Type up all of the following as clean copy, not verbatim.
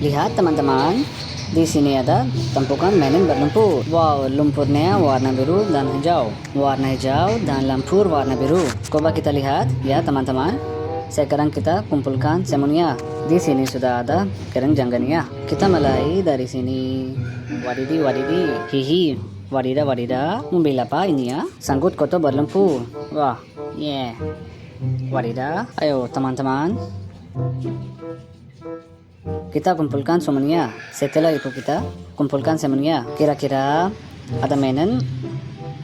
Lihat teman-teman, di sini ada tumpukan mainan berlumpur. Wow, lumpurnya warna biru dan hijau. Warna hijau dan lumpur warna biru. Coba kita lihat ya teman-teman. Sekarang kita kumpulkan semuanya. Di sini sudah ada keranjangnya. Kita mulai dari sini. Wadidi, hihi. Wadidah, mobil apa ini ya? Sangkut kotor berlumpur. Wah, yeah. Wadidah, ayo teman-teman. Kita kumpulkan semuanya. Setelah itu kita kumpulkan semuanya. Kira-kira ada mainan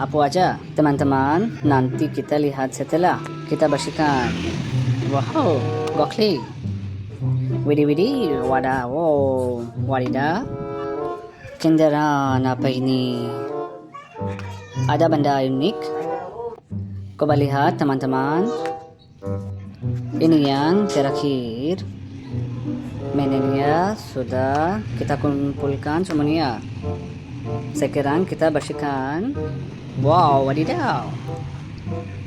apa aja? Teman-teman, nanti kita lihat setelah kita bersihkan. Wow, gokli. Widih, wadah, wow, wadidah. Kendaraan apa ini? Ada benda unik. Coba lihat teman-teman. Ini yang terakhir. Mainannya sudah kita kumpulkan semuanya. Sekarang kita bersihkan. Wow, wadidaw.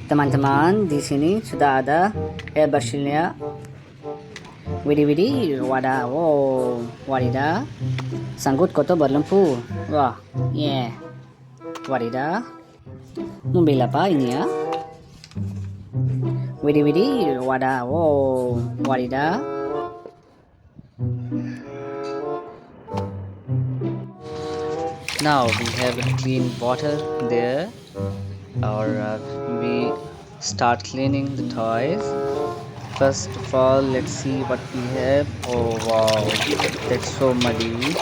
Teman-teman, di sini sudah ada air bersihnya. Widih, wadah, wow, wadidah. Sangkut kotor berlumpur. Wah, yeah. Wadidah. Mobil apa ini ya? Widih, wadah, wow, wadidah. Now we have clean water there, or we start cleaning the toys. First of all, let's see what we have. Oh wow, that's so muddy.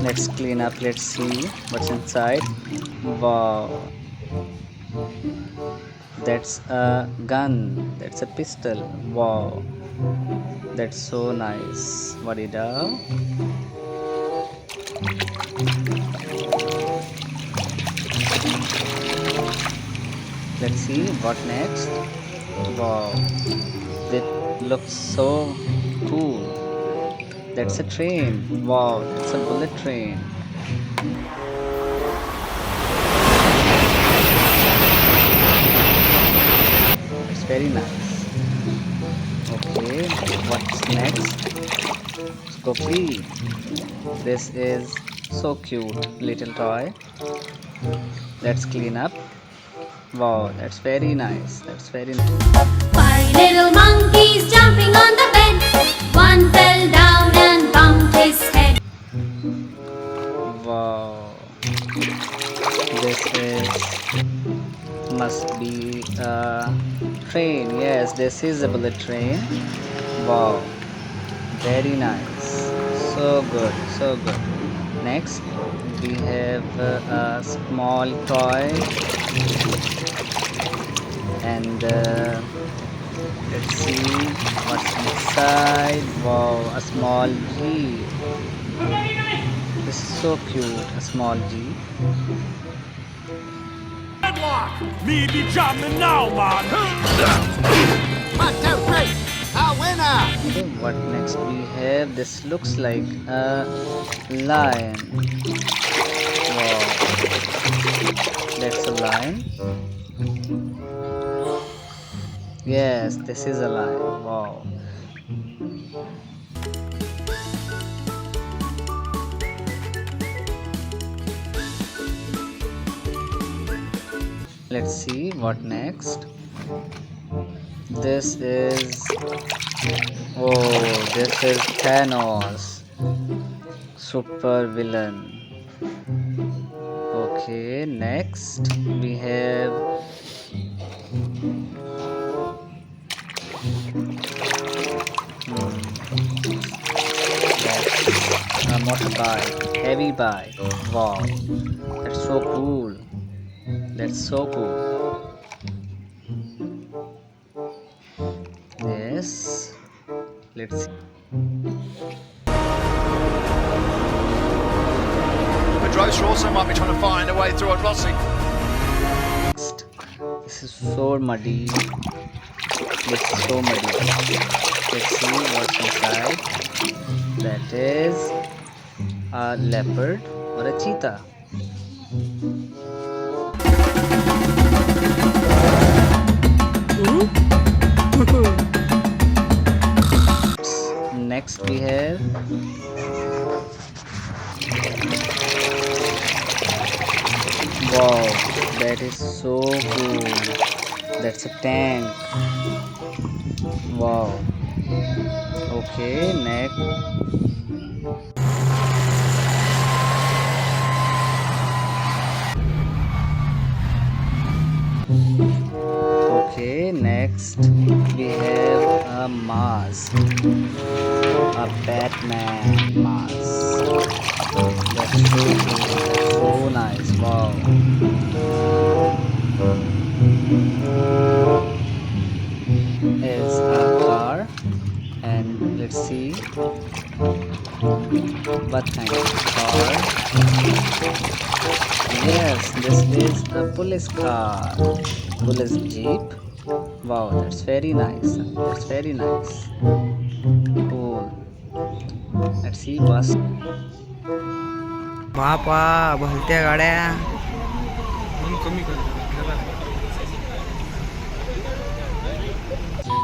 Let's clean up. Let's see what's inside. Wow, that's a gun. That's a pistol. Wow, that's so nice. What it does? Let's see what next. Wow, that looks so cool. That's a train. Wow, that's a bullet train. It's very nice. Okay, what's next? Scoopy. This is so cute little toy. Let's clean up. Wow, that's very nice. Five little monkeys jumping on the bed. One fell down and bumped his head. Wow, this must be a train. Yes, this is a bullet train. Wow, very nice. So good. Next, we have a small toy. And let's see what's inside. Wow, a small Jeep. This is so cute, a small Jeep. Me be jamming now, man. 1, 2, 3, a winner. Okay, what next we have? This looks like a lion. Wow, that's a lion. Yes, this is a lion. Wow. Let's see what next. This is Thanos, super villain. Okay, next we have that's a motorbike, heavy bike. Wow, that's so cool. Yes, let's see. The drones also might be trying to find a way through a crossing. Next, this is so muddy. Let's see what's inside. That is a leopard or a cheetah. next we have wow, that is so cool. That's a tank. Wow. Okay, next. Okay, next we have a mask, a Batman mask. That's so cool. So nice. Wow. It's a car, and let's see what kind of car. Yes, this is a police car, police jeep. Wow, that's very nice. That's very nice. Cool. Let's see bus. बापा भलत्या गाड्या.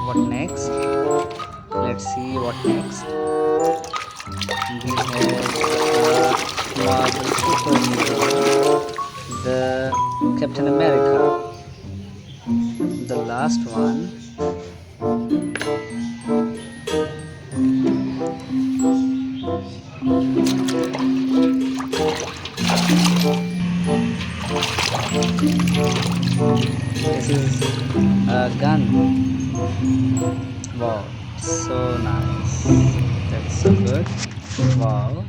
What next? Let's see what next. We have Marvel superhero, the Captain America. The last one. This is a gun. Wow, so nice. That's so good. Wow.